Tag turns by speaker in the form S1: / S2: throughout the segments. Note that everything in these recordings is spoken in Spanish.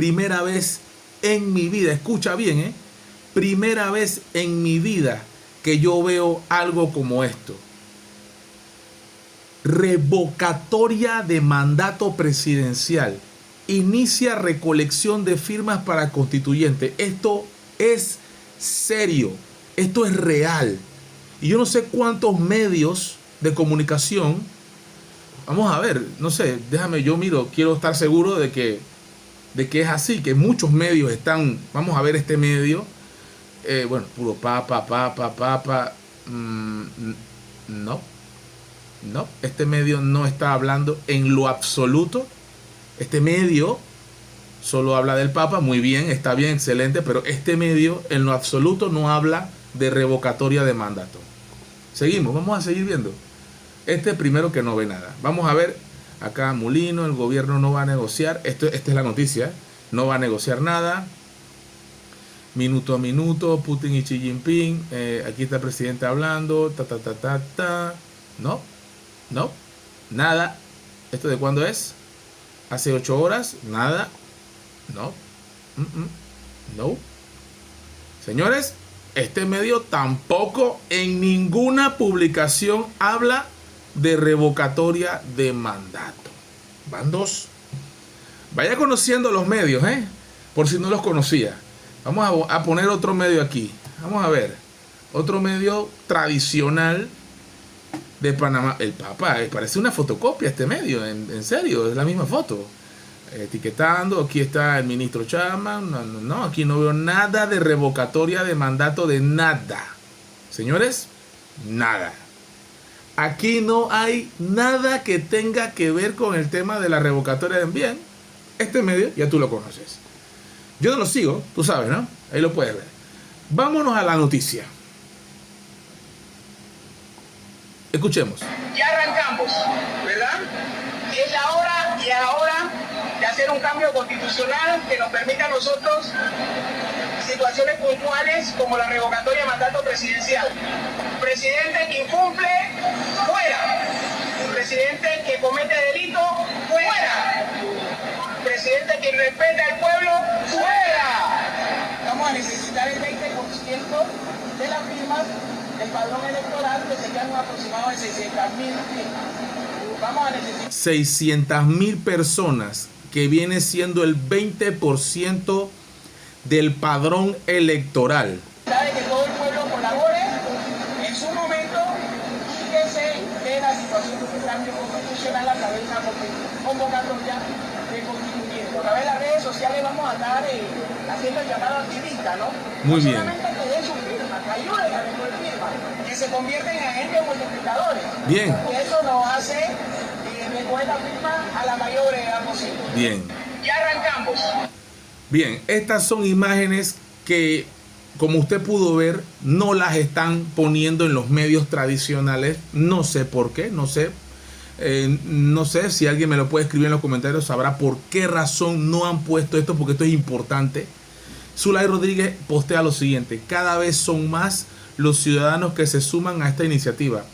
S1: Primera vez en mi vida, escucha bien, primera vez en mi vida que yo veo algo como esto. Revocatoria de mandato presidencial. Inicia recolección de firmas para constituyente. Esto es serio. Esto es real. Y yo no sé cuántos medios de comunicación. Vamos a ver, no sé, déjame, yo miro, quiero estar seguro de que es así, que muchos medios están. Vamos a ver este medio. Bueno, puro papa. No, este medio no está hablando en lo absoluto. Este medio solo habla del Papa, muy bien, está bien, excelente, pero este medio en lo absoluto no habla de revocatoria de mandato. Seguimos, vamos a seguir viendo. Este primero que no ve nada. Vamos a ver acá, Mulino, el gobierno no va a negociar. Esta es la noticia, no va a negociar nada. Minuto a minuto, Putin y Xi Jinping. Aquí está el presidente hablando. No, nada. ¿Esto de cuándo es? Hace 8 horas, nada. No. Señores, este medio tampoco en ninguna publicación habla de revocatoria de mandato. Van 2. Vaya conociendo los medios, por si no los conocía. Vamos a poner otro medio aquí. Vamos a ver. Otro medio tradicional de Panamá. El Papa, parece una fotocopia este medio, en serio, es la misma foto. Etiquetando, aquí está el ministro Chapman. No, aquí no veo nada de revocatoria de mandato de nada. Señores, nada. Aquí no hay nada que tenga que ver con el tema de la revocatoria de bien. Este medio ya tú lo conoces. Yo no lo sigo, tú sabes, ¿no? Ahí lo puedes ver. Vámonos a la noticia. Escuchemos.
S2: Ya arrancamos, ¿verdad? Es la hora y ahora de hacer un cambio constitucional que nos permita a nosotros situaciones puntuales como la revocatoria de mandato presidencial. Presidente que incumple, fuera. Presidente que comete delito, fuera. Presidente que respeta al pueblo, fuera. Vamos a necesitar el 20% de las firmas del padrón electoral, que serían un aproximado de 600,000 firmas. Vamos a necesitar
S1: 600,000 personas, que viene siendo el 20% del padrón electoral.
S2: Sabe que todo el pueblo colabore en su momento y que se dé la situación de un cambio constitucional a través de una convocatoria de constituyente. A través de las redes sociales vamos a estar haciendo el llamado activista, ¿no?
S1: Muy bien.
S2: No solamente que den su firma, que ayuden a recoger firmas, que se convierten en agentes multiplicadores.
S1: Bien.
S2: Y eso nos hace recoger la firma a la mayor brevedad posible.
S1: Bien.
S2: Ya arrancamos.
S1: Bien, estas son imágenes que, como usted pudo ver, no las están poniendo en los medios tradicionales. No sé por qué, no sé. No sé si alguien me lo puede escribir en los comentarios, sabrá por qué razón no han puesto esto, porque esto es importante. Zulay Rodríguez postea lo siguiente: cada vez son más los ciudadanos que se suman a esta iniciativa.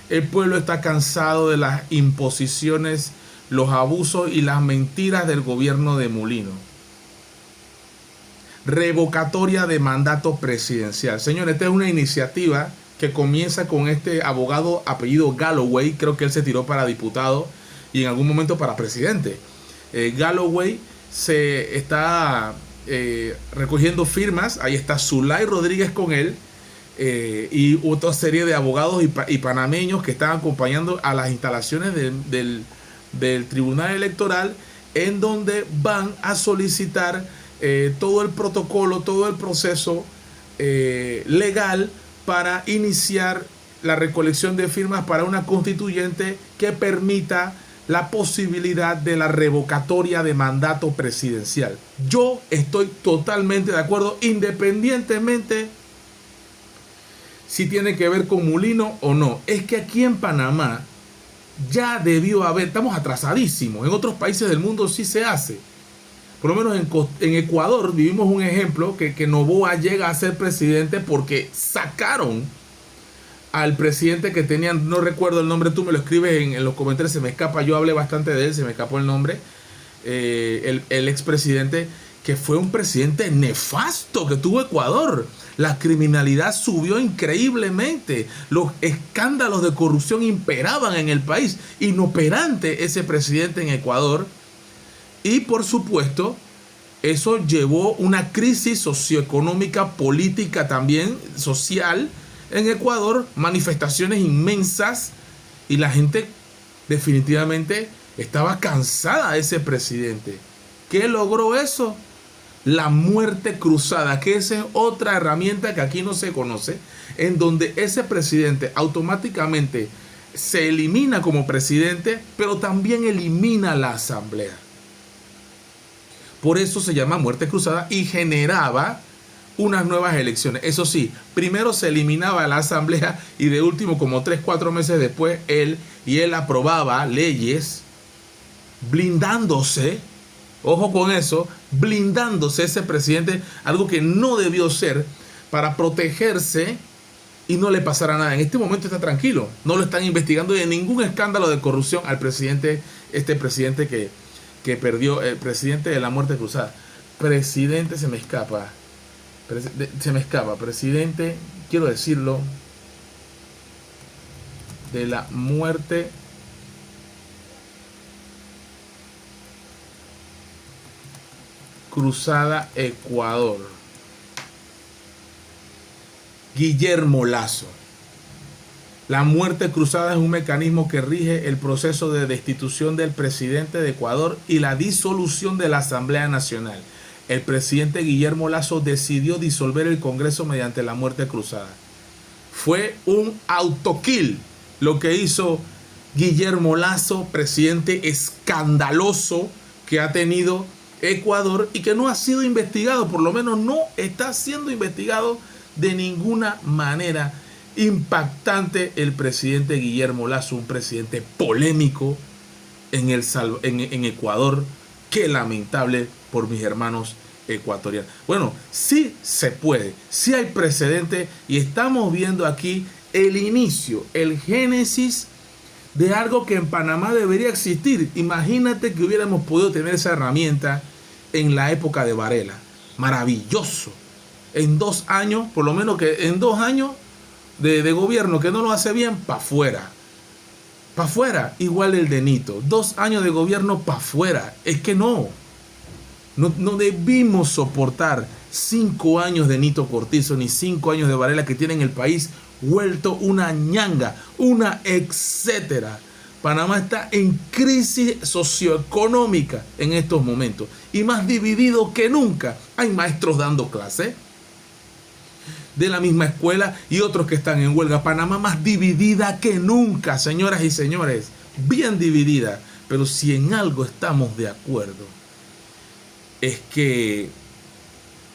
S1: El pueblo está cansado de las imposiciones, los abusos y las mentiras del gobierno de Mulino. Revocatoria de mandato presidencial. Señores, esta es una iniciativa que comienza con este abogado apellido Galloway. Creo que él se tiró para diputado y en algún momento para presidente. Galloway se está recogiendo firmas. Ahí está Zulay Rodríguez con él. Y otra serie de abogados y panameños que están acompañando a las instalaciones del Tribunal Electoral, en donde van a solicitar todo el protocolo, todo el proceso legal para iniciar la recolección de firmas para una constituyente que permita la posibilidad de la revocatoria de mandato presidencial. Yo estoy totalmente de acuerdo, independientemente si tiene que ver con Mulino o no. Es que aquí en Panamá ya debió haber, estamos atrasadísimos. En otros países del mundo sí se hace. Por lo menos en Ecuador vivimos un ejemplo que Noboa llega a ser presidente porque sacaron al presidente que tenían, no recuerdo el nombre, tú me lo escribes en los comentarios, se me escapa, yo hablé bastante de él, se me escapó el nombre, el expresidente que fue un presidente nefasto que tuvo Ecuador. La criminalidad subió increíblemente. Los escándalos de corrupción imperaban en el país. Inoperante ese presidente en Ecuador. Y por supuesto, eso llevó una crisis socioeconómica, política también, social en Ecuador. Manifestaciones inmensas. Y la gente definitivamente estaba cansada de ese presidente. ¿Qué logró eso? La muerte cruzada, que esa es otra herramienta que aquí no se conoce, en donde ese presidente automáticamente se elimina como presidente, pero también elimina la asamblea. Por eso se llama muerte cruzada y generaba unas nuevas elecciones. Eso sí, primero se eliminaba la asamblea y de último, como 3-4 meses después, él aprobaba leyes blindándose. Ojo con eso, blindándose ese presidente, algo que no debió ser, para protegerse y no le pasara nada. En este momento está tranquilo, no lo están investigando de ningún escándalo de corrupción al presidente, este presidente que perdió, el presidente de la muerte cruzada. Presidente, se me escapa, presidente, quiero decirlo, de la muerte cruzada Ecuador. Guillermo Lasso. La muerte cruzada es un mecanismo que rige el proceso de destitución del presidente de Ecuador y la disolución de la Asamblea Nacional. El presidente Guillermo Lasso decidió disolver el Congreso mediante la muerte cruzada. Fue un autokill lo que hizo Guillermo Lasso, presidente escandaloso que ha tenido Ecuador y que no ha sido investigado, por lo menos no está siendo investigado de ninguna manera. Impactante el presidente Guillermo Lasso, un presidente polémico en Ecuador. Qué lamentable por mis hermanos ecuatorianos. Bueno, sí se puede, sí hay precedente y estamos viendo aquí el inicio, el génesis de algo que en Panamá debería existir. Imagínate que hubiéramos podido tener esa herramienta en la época de Varela. Maravilloso. En 2 años, por lo menos que en 2 años de gobierno que no lo hace bien, para afuera. Para afuera, igual el de Nito. 2 años de gobierno para afuera. Es que no debimos soportar 5 años de Nito Cortizo ni 5 años de Varela que tienen el país vuelto una ñanga, una etcétera. Panamá está en crisis socioeconómica en estos momentos y más dividido que nunca. Hay maestros dando clase de la misma escuela y otros que están en huelga. Panamá más dividida que nunca, señoras y señores, bien dividida. Pero si en algo estamos de acuerdo, es que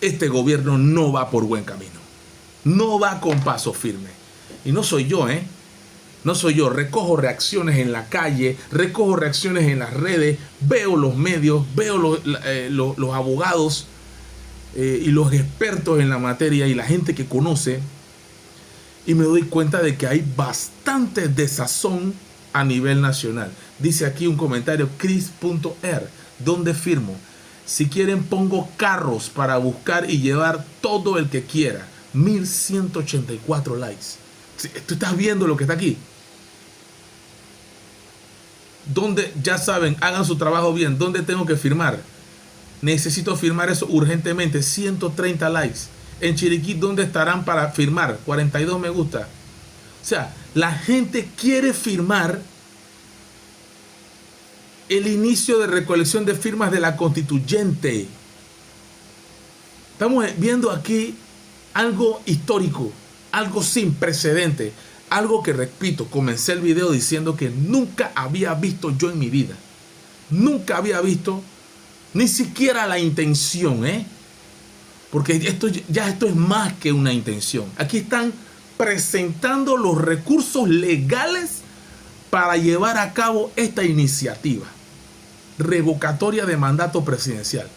S1: este gobierno no va por buen camino, no va con paso firme. Y no soy yo, no soy yo. Recojo reacciones en la calle, recojo reacciones en las redes, veo los medios, veo los abogados y los expertos en la materia y la gente que conoce, y me doy cuenta de que hay bastante desazón a nivel nacional. Dice aquí un comentario, Chris.er, ¿dónde firmo? Si quieren pongo carros para buscar y llevar todo el que quiera. 1184 likes. Tú estás viendo lo que está aquí. ¿Dónde? Ya saben, hagan su trabajo bien. ¿Dónde tengo que firmar? Necesito firmar eso urgentemente. 130 likes. En Chiriquí, ¿dónde estarán para firmar? 42 me gusta. O sea, la gente quiere firmar el inicio de recolección de firmas de la constituyente. Estamos viendo aquí algo histórico, algo sin precedente, algo que, repito, comencé el video diciendo que nunca había visto yo en mi vida. Nunca había visto ni siquiera la intención, porque esto es más que una intención. Aquí están presentando los recursos legales para llevar a cabo esta iniciativa revocatoria de mandato presidencial.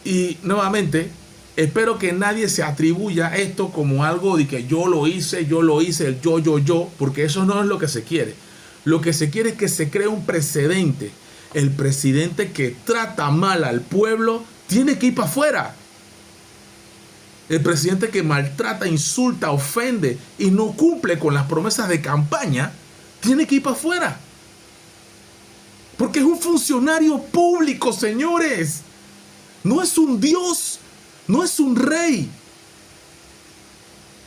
S1: Y nuevamente, espero que nadie se atribuya esto como algo de que yo lo hice, el yo, porque eso no es lo que se quiere. Lo que se quiere es que se cree un precedente. El presidente que trata mal al pueblo tiene que ir para afuera. El presidente que maltrata, insulta, ofende y no cumple con las promesas de campaña, tiene que ir para afuera. Porque es un funcionario público, señores. No es un dios, no es un rey.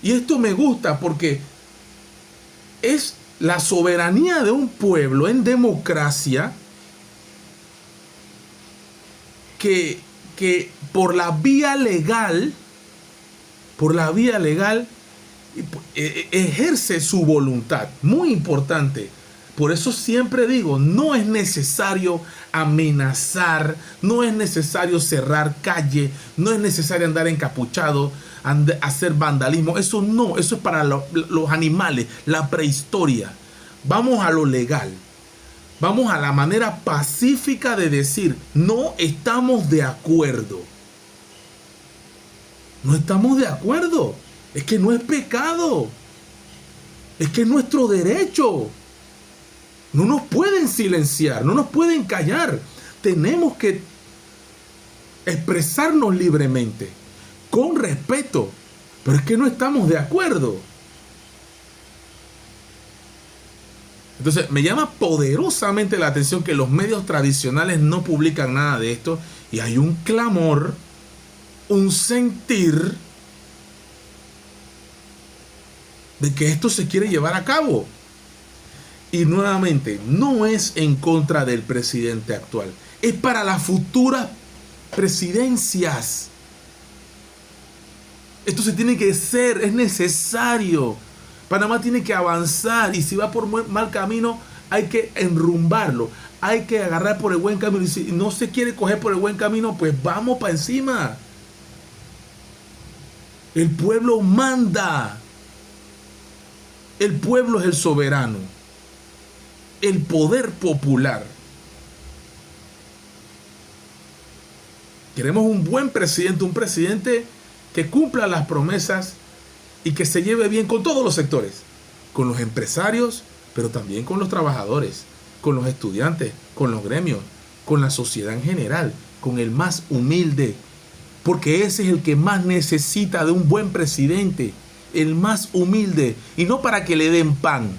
S1: Y esto me gusta porque es la soberanía de un pueblo en democracia que por la vía legal, ejerce su voluntad. Muy importante. Por eso siempre digo, no es necesario amenazar, no es necesario cerrar calle, no es necesario andar encapuchado, hacer vandalismo. Eso no, eso es para los animales, la prehistoria. Vamos a lo legal. Vamos a la manera pacífica de decir, no estamos de acuerdo. No estamos de acuerdo. Es que no es pecado. Es que es nuestro derecho. No nos pueden silenciar, no nos pueden callar. Tenemos que expresarnos libremente, con respeto. Pero es que no estamos de acuerdo. Entonces me llama poderosamente la atención que los medios tradicionales no publican nada de esto. Y hay un clamor, un sentir de que esto se quiere llevar a cabo. Y nuevamente, no es en contra del presidente actual. Es para las futuras presidencias. Esto se tiene que hacer, es necesario. Panamá tiene que avanzar y si va por mal camino, hay que enrumbarlo. Hay que agarrar por el buen camino. Y si no se quiere coger por el buen camino, pues vamos para encima. El pueblo manda. El pueblo es el soberano. El poder popular. Queremos un buen presidente, un presidente que cumpla las promesas y que se lleve bien con todos los sectores, con los empresarios, pero también con los trabajadores, con los estudiantes, con los gremios, con la sociedad en general, con el más humilde, porque ese es el que más necesita de un buen presidente, el más humilde, y no para que le den pan,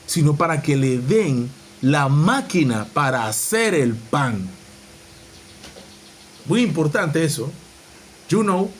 S1: sino para que le den la máquina para hacer el pan. Muy importante eso. You know,